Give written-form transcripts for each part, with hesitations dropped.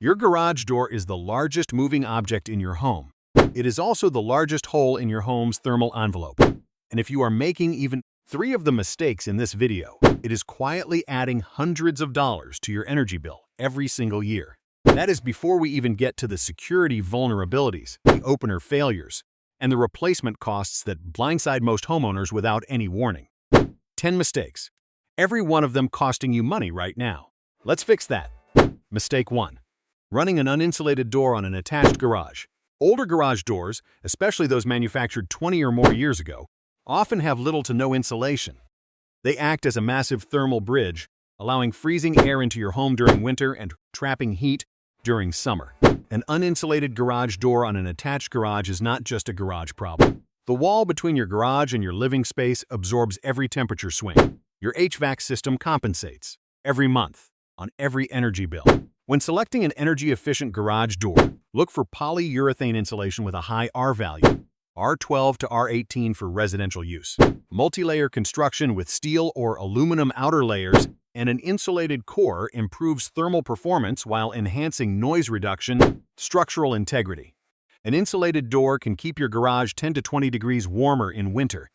Your garage door is the largest moving object in your home. It is also the largest hole in your home's thermal envelope. And if you are making even 3 of the mistakes in this video, it is quietly adding hundreds of dollars to your energy bill every single year. That is before we even get to the security vulnerabilities, the opener failures, and the replacement costs that blindside most homeowners without any warning. 10 mistakes, every one of them costing you money right now. Let's fix that. Mistake 1. Running an uninsulated door on an attached garage. Older garage doors, especially those manufactured 20 or more years ago, often have little to no insulation. They act as a massive thermal bridge, allowing freezing air into your home during winter and trapping heat during summer. An uninsulated garage door on an attached garage is not just a garage problem. The wall between your garage and your living space absorbs every temperature swing. Your HVAC system compensates every month on every energy bill. When selecting an energy-efficient garage door, look for polyurethane insulation with a high R value, R12 to R18 for residential use. Multi-layer construction with steel or aluminum outer layers and an insulated core improves thermal performance while enhancing noise reduction, structural integrity. An insulated door can keep your garage 10 to 20 degrees warmer in winter,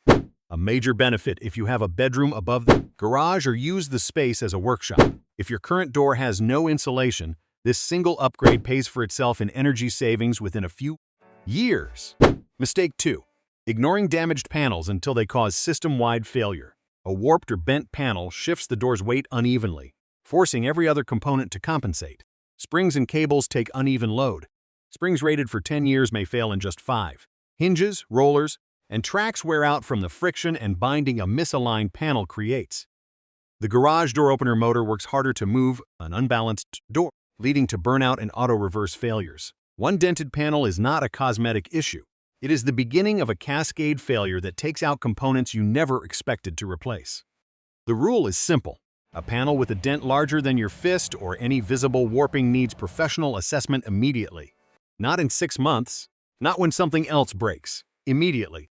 a major benefit if you have a bedroom above the garage or use the space as a workshop. If your current door has no insulation, this single upgrade pays for itself in energy savings within a few years. Mistake 2. Ignoring damaged panels until they cause system-wide failure. A warped or bent panel shifts the door's weight unevenly, forcing every other component to compensate. Springs and cables take uneven load. Springs rated for 10 years may fail in just 5. Hinges, rollers, and tracks wear out from the friction and binding a misaligned panel creates. The garage door opener motor works harder to move an unbalanced door, leading to burnout and auto-reverse failures. One dented panel is not a cosmetic issue. It is the beginning of a cascade failure that takes out components you never expected to replace. The rule is simple. A panel with a dent larger than your fist or any visible warping needs professional assessment immediately. Not in 6 months, not when something else breaks. Immediately.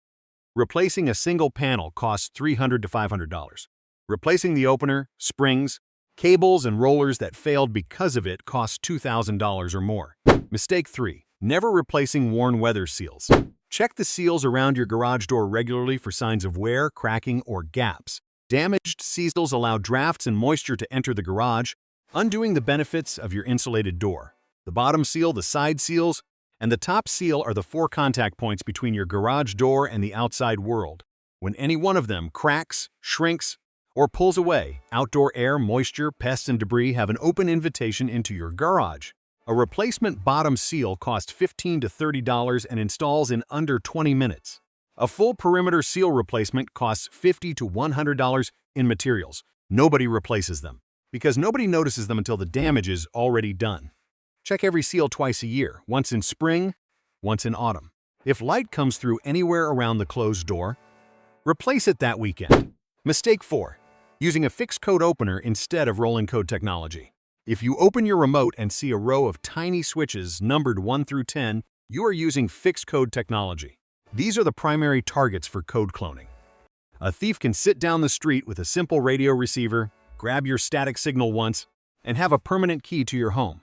Replacing a single panel costs $300 to $500. Replacing the opener, springs, cables, and rollers that failed because of it costs $2,000 or more. Mistake 3. Never replacing worn weather seals. Check the seals around your garage door regularly for signs of wear, cracking, or gaps. Damaged seals allow drafts and moisture to enter the garage, undoing the benefits of your insulated door. The bottom seal, the side seals, and the top seal are the 4 contact points between your garage door and the outside world. When any one of them cracks, shrinks, or pulls away, outdoor air, moisture, pests, and debris have an open invitation into your garage. A replacement bottom seal costs $15 to $30 and installs in under 20 minutes. A full perimeter seal replacement costs $50 to $100 in materials. Nobody replaces them, because nobody notices them until the damage is already done. Check every seal twice a year, once in spring, once in autumn. If light comes through anywhere around the closed door, replace it that weekend. Mistake 4. Using a fixed code opener instead of rolling code technology. If you open your remote and see a row of tiny switches numbered 1 through 10, you are using fixed code technology. These are the primary targets for code cloning. A thief can sit down the street with a simple radio receiver, grab your static signal once, and have a permanent key to your home.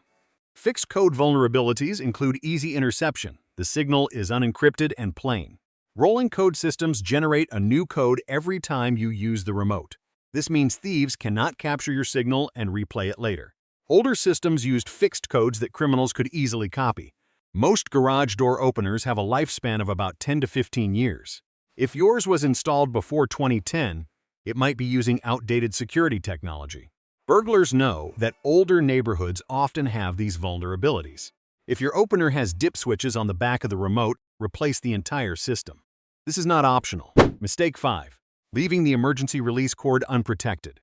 Fixed code vulnerabilities include easy interception. The signal is unencrypted and plain. Rolling code systems generate a new code every time you use the remote. This means thieves cannot capture your signal and replay it later. Older systems used fixed codes that criminals could easily copy. Most garage door openers have a lifespan of about 10 to 15 years. If yours was installed before 2010, it might be using outdated security technology. Burglars know that older neighborhoods often have these vulnerabilities. If your opener has dip switches on the back of the remote, replace the entire system. This is not optional. Mistake 5. Leaving the emergency release cord unprotected.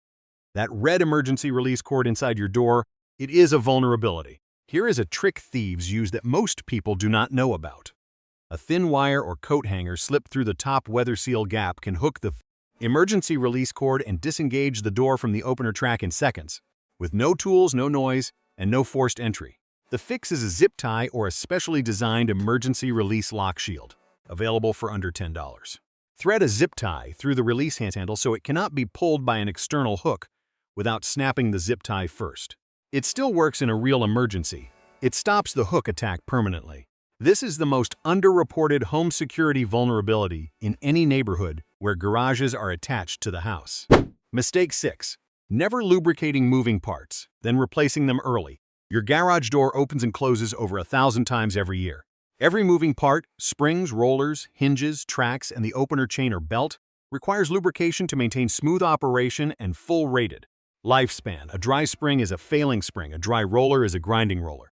That red emergency release cord inside your door, it is a vulnerability. Here is a trick thieves use that most people do not know about. A thin wire or coat hanger slipped through the top weather seal gap can hook the emergency release cord and disengage the door from the opener track in seconds, with no tools, no noise, and no forced entry. The fix is a zip tie or a specially designed emergency release lock shield, available for under $10. Thread a zip tie through the release handle so it cannot be pulled by an external hook without snapping the zip tie first. It still works in a real emergency, It stops the hook attack permanently. This is the most underreported home security vulnerability in any neighborhood where garages are attached to the house. Mistake 6. Never lubricating moving parts, then replacing them early. Your garage door opens and closes over 1,000 times every year. Every moving part, springs, rollers, hinges, tracks, and the opener chain or belt, requires lubrication to maintain smooth operation and full rated. Lifespan. A dry spring is a failing spring. A dry roller is a grinding roller.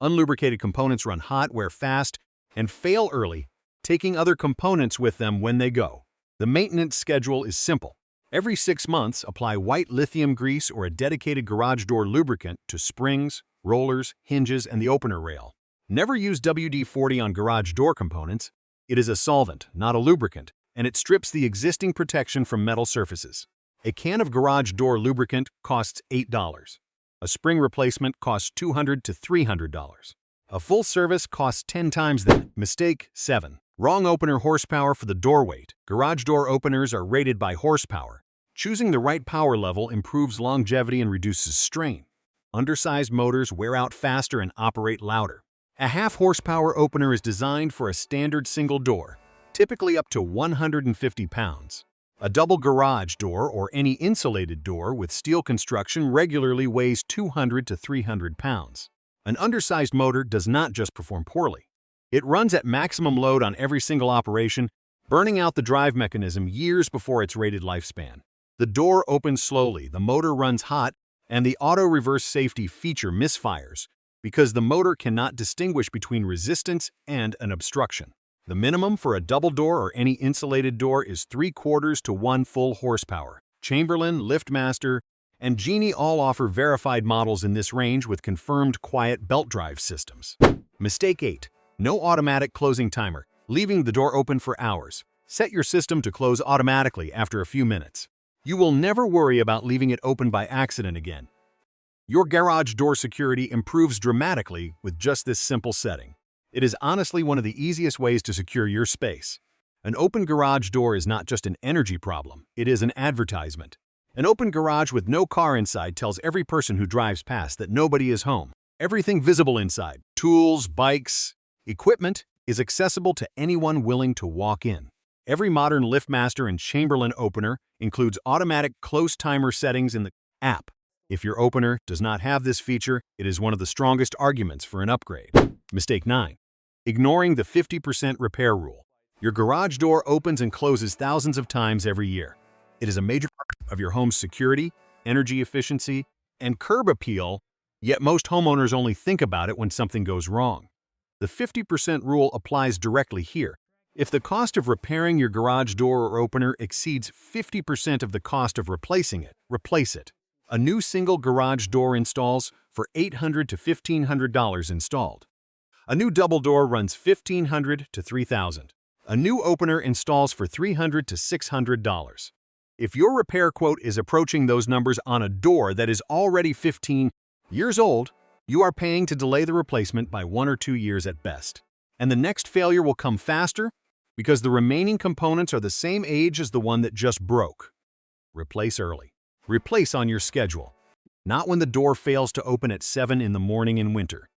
Unlubricated components run hot, wear fast, and fail early, taking other components with them when they go. The maintenance schedule is simple. Every 6 months, apply white lithium grease or a dedicated garage door lubricant to springs, rollers, hinges, and the opener rail. Never use WD-40 on garage door components. It is a solvent, not a lubricant, and it strips the existing protection from metal surfaces. A can of garage door lubricant costs $8. A spring replacement costs $200 to $300. A full service costs 10 times that. Mistake 7. Wrong opener horsepower for the door weight. Garage door openers are rated by horsepower. Choosing the right power level improves longevity and reduces strain. Undersized motors wear out faster and operate louder. A half-horsepower opener is designed for a standard single door, typically up to 150 pounds. A double garage door or any insulated door with steel construction regularly weighs 200 to 300 pounds. An undersized motor does not just perform poorly. It runs at maximum load on every single operation, burning out the drive mechanism years before its rated lifespan. The door opens slowly, the motor runs hot, and the auto-reverse safety feature misfires because the motor cannot distinguish between resistance and an obstruction. The minimum for a double door or any insulated door is 3/4 to 1 full horsepower. Chamberlain, LiftMaster, and Genie all offer verified models in this range with confirmed quiet belt drive systems. Mistake 8. No automatic closing timer, leaving the door open for hours. Set your system to close automatically after a few minutes. You will never worry about leaving it open by accident again. Your garage door security improves dramatically with just this simple setting. It is honestly one of the easiest ways to secure your space. An open garage door is not just an energy problem, it is an advertisement. An open garage with no car inside tells every person who drives past that nobody is home. Everything visible inside, tools, bikes, equipment, is accessible to anyone willing to walk in. Every modern LiftMaster and Chamberlain opener includes automatic close timer settings in the app. If your opener does not have this feature, it is one of the strongest arguments for an upgrade. Mistake 9. Ignoring the 50% repair rule. Your garage door opens and closes thousands of times every year. It is a major part of your home's security, energy efficiency, and curb appeal, yet most homeowners only think about it when something goes wrong. The 50% rule applies directly here. If the cost of repairing your garage door or opener exceeds 50% of the cost of replacing it, replace it. A new single garage door installs for $800 to $1,500 installed. A new double door runs $1,500 to $3,000. A new opener installs for $300 to $600. If your repair quote is approaching those numbers on a door that is already 15 years old, you are paying to delay the replacement by 1 or 2 years at best. And the next failure will come faster because the remaining components are the same age as the one that just broke. Replace early. Replace on your schedule, not when the door fails to open at 7 in the morning in winter.